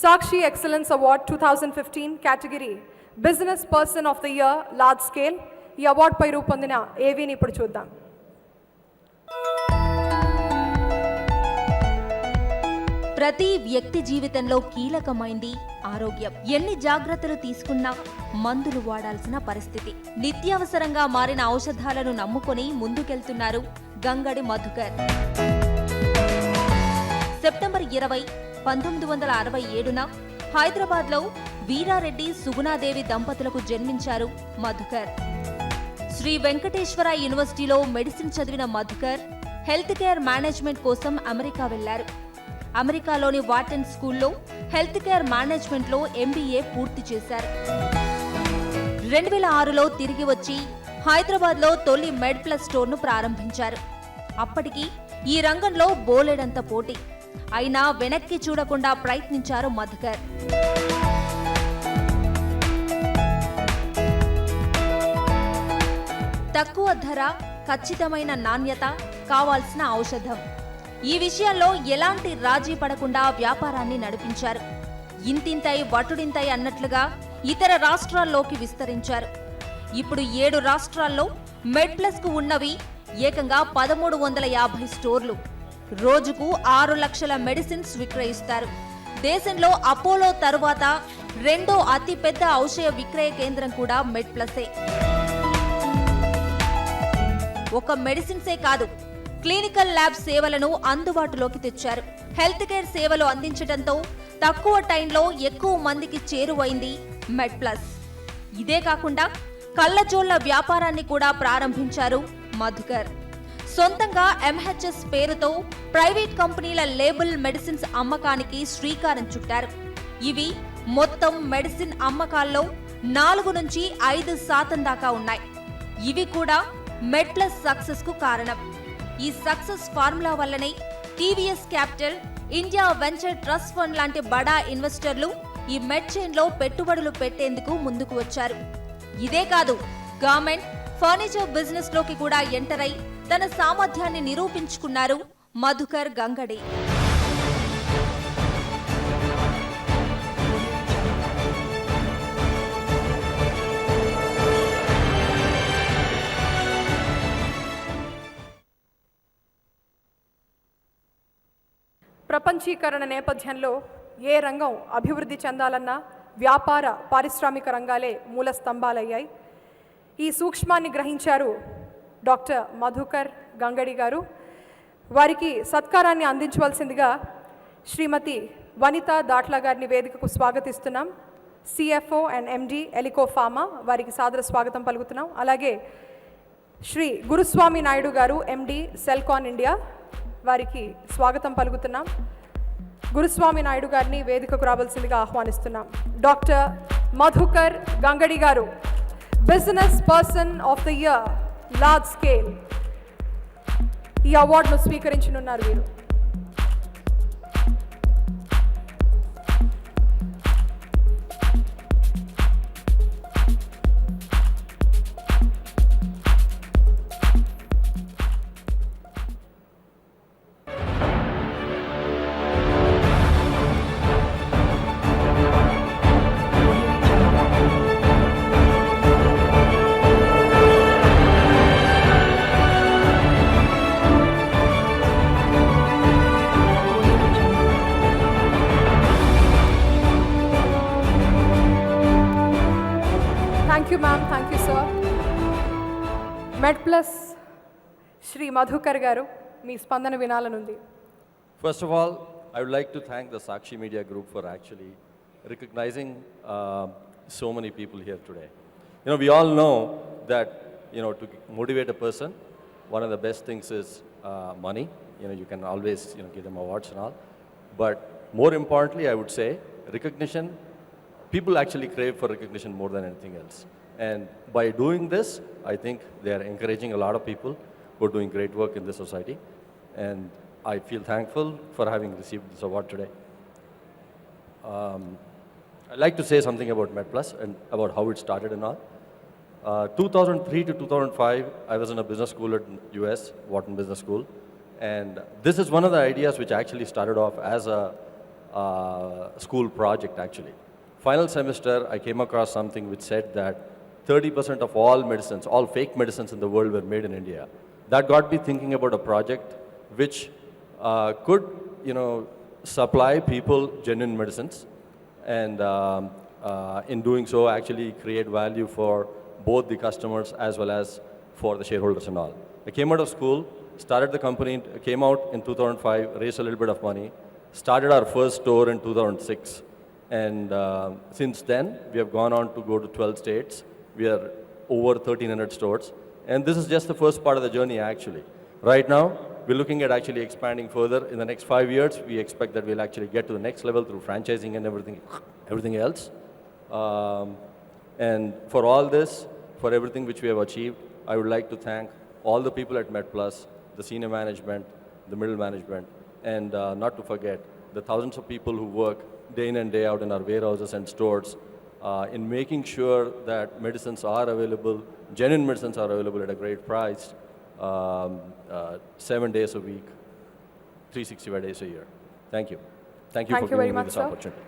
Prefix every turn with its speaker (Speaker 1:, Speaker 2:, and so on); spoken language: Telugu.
Speaker 1: Sakshi Excellence Award 2015 category Business Person of the Year Large Scale. ఈ అవార్డు పై రూపొందిన ఏవీని ఇప్పుడు చూద్దాం.
Speaker 2: ప్రతి వ్యక్తి జీవితంలో కీలకమైంది ఆరోగ్యం. ఎన్ని జాగ్రత్తలు తీసుకున్నా మందులు వాడాల్సిన పరిస్థితి. నిత్యావసరంగా మారిన ఔషధాలను నమ్ముకొని ముందుకెళ్తున్నారు గంగడి మధుకర్. సెప్టెంబర్ 20, 1967న హైదరాబాద్లో వీరారెడ్డి సుగుణాదేవి దంపతులకు జన్మించారు మధుకర్. శ్రీ వెంకటేశ్వర యూనివర్సిటీలో మెడిసిన్ చదివిన మధుకర్ హెల్త్ కేర్ మేనేజ్మెంట్ కోసం అమెరికా వెళ్లారు. అమెరికాలోని వాటన్ స్కూల్లో హెల్త్ కేర్ మేనేజ్మెంట్లో MBA పూర్తి చేశారు. 2006లో తిరిగి వచ్చి హైదరాబాద్లో తొలి మెడ్ ప్లస్ స్టోర్ను ప్రారంభించారు. అప్పటికి ఈ రంగంలో బోలెడంత పోటీ. అయినా వెనక్కి చూడకుండా ప్రయత్నించారు మధుకర్. తక్కువ ధర, ఖచ్చితమైన నాణ్యత, కావాల్సిన ఔషధం. ఈ విషయంలో ఎలాంటి రాజీ పడకుండా వ్యాపారాన్ని నడిపించారు. ఇంతింతై వటుడింతై అన్నట్లుగా ఇతర రాష్ట్రాల్లోకి విస్తరించారు. ఇప్పుడు 7 రాష్ట్రాల్లో మెడ్ ప్లస్ కు ఉన్నవి ఏకంగా 1350 స్టోర్లు. రోజుకు 6 లక్షల మెడిసిన్స్ విక్రయిస్తారు. దేశంలో అపోలో తరువాత రెండో అతిపెద్ద ఔషధ విక్రయ కేంద్రం కూడా మెడ్ ప్లసే. ఒక మెడిసిన్సే కాదు, క్లినికల్ ల్యాబ్ సేవలను అందుబాటులోకి తెచ్చారు. హెల్త్ కేర్ సేవలు అందించడంతో తక్కువ టైంలో ఎక్కువ మందికి చేరువైంది మెడ్ ప్లస్. ఇదే కాకుండా కళ్లజోళ్ల వ్యాపారాన్ని కూడా ప్రారంభించారు మధుకర్. సొంతంగా MHS పేరుతో ప్రైవేట్ కంపెనీల లేబుల్ మెడిసిన్స్ అమ్మకానికి శ్రీకారం చుట్టారు. ఇవి మొత్తం మెడిసిన్ అమ్మకాల్లో 4 నుంచి 5% దాకా ఉన్నాయి. ఇవి కూడా మెడ్ ప్లస్ సక్సెస్ కు కారణం. ఈ సక్సెస్ ఫార్ములా వల్లనే TVS capital, India venture trust fund లాంటి బడా ఇన్వెస్టర్లు ఈ మెడ్ చైన్ లో పెట్టుబడులు పెట్టేందుకు ముందుకు వచ్చారు. ఇదే కాదు, గవర్నమెంట్ ఫర్నిచర్ బిజినెస్ లోకి కూడా ఎంటర్ అయి తన సామర్థ్యాన్ని నిరూపించుకున్నారు మధుకర్ గంగడి.
Speaker 1: ప్రపంచీకరణ నేపథ్యంలో ఏ రంగం అభివృద్ధి చెందాలన్నా వ్యాపార, పారిశ్రామిక రంగాలే మూల స్తంభాలయ్యాయి. ఈ సూక్ష్మాన్ని గ్రహించారు డాక్టర్ మధుకర్ గంగడి గారు. వారికి సత్కారాన్ని అందించవలసిందిగా శ్రీమతి వనిత దాట్ల గారిని వేదికకు స్వాగతిస్తున్నాం. CFO and MD Elico pharma, వారికి సాదర స్వాగతం పలుకుతున్నాం. అలాగే శ్రీ గురుస్వామి నాయుడు గారు, MD సెల్కాన్ ఇండియా, వారికి స్వాగతం పలుకుతున్నాం. గురుస్వామి నాయుడు గారిని వేదికకు రావాల్సిందిగా ఆహ్వానిస్తున్నాం. డాక్టర్ మధుకర్ గంగడి గారు, business person of the year large scale, ఈ అవార్డును స్వీకరించనున్నారు వీరు. Thank you, ma'am. Thank you, sir. MedPlus Shri Madhukar garu, మీ స్పందన వినాలనుంది.
Speaker 3: First of all, I would like to thank the Sakshi Media Group for actually recognizing so many people here today. You know, we all know that, you know, to motivate a person, one of the best things is money. You know, you can always, you know, give them awards and all. But more importantly, I would say recognition. People actually crave for recognition more than anything else. And by doing this, I think they are encouraging a lot of people who are doing great work in this society. And I feel thankful for having received this award today. I'd like to say something about MedPlus and about how it started and all. 2003 to 2005, I was in a business school at US, Wharton Business School. And this is one of the ideas which actually started off as a school project actually. Final semester, I came across something which said that 30% of all medicines, all fake medicines in the world were made in India. That got me thinking about a project which could, supply people genuine medicines, and in doing so, actually create value for both the customers as well as for the shareholders and all. I came out of school, started the company, came out in 2005, raised a little bit of money, started our first store in 2006. And since then, we have gone on to go to 12 states. We are over 1,300 stores. And this is just the first part of the journey, actually. Right now, we're looking at actually expanding further. In the next 5 years, we expect that we'll actually get to the next level through franchising and everything else. And for all this, for everything which we have achieved, I would like to thank all the people at MedPlus, the senior management, the middle management, and not to forget the thousands of people who work day in and day out in our warehouses and stores in making sure that medicines are available, genuine medicines are available at a great price, 7 days a week, 365 days a year. Thank you. Thank you
Speaker 1: Thank
Speaker 3: for
Speaker 1: you very
Speaker 3: giving me
Speaker 1: much,
Speaker 3: this
Speaker 1: sir.
Speaker 3: opportunity.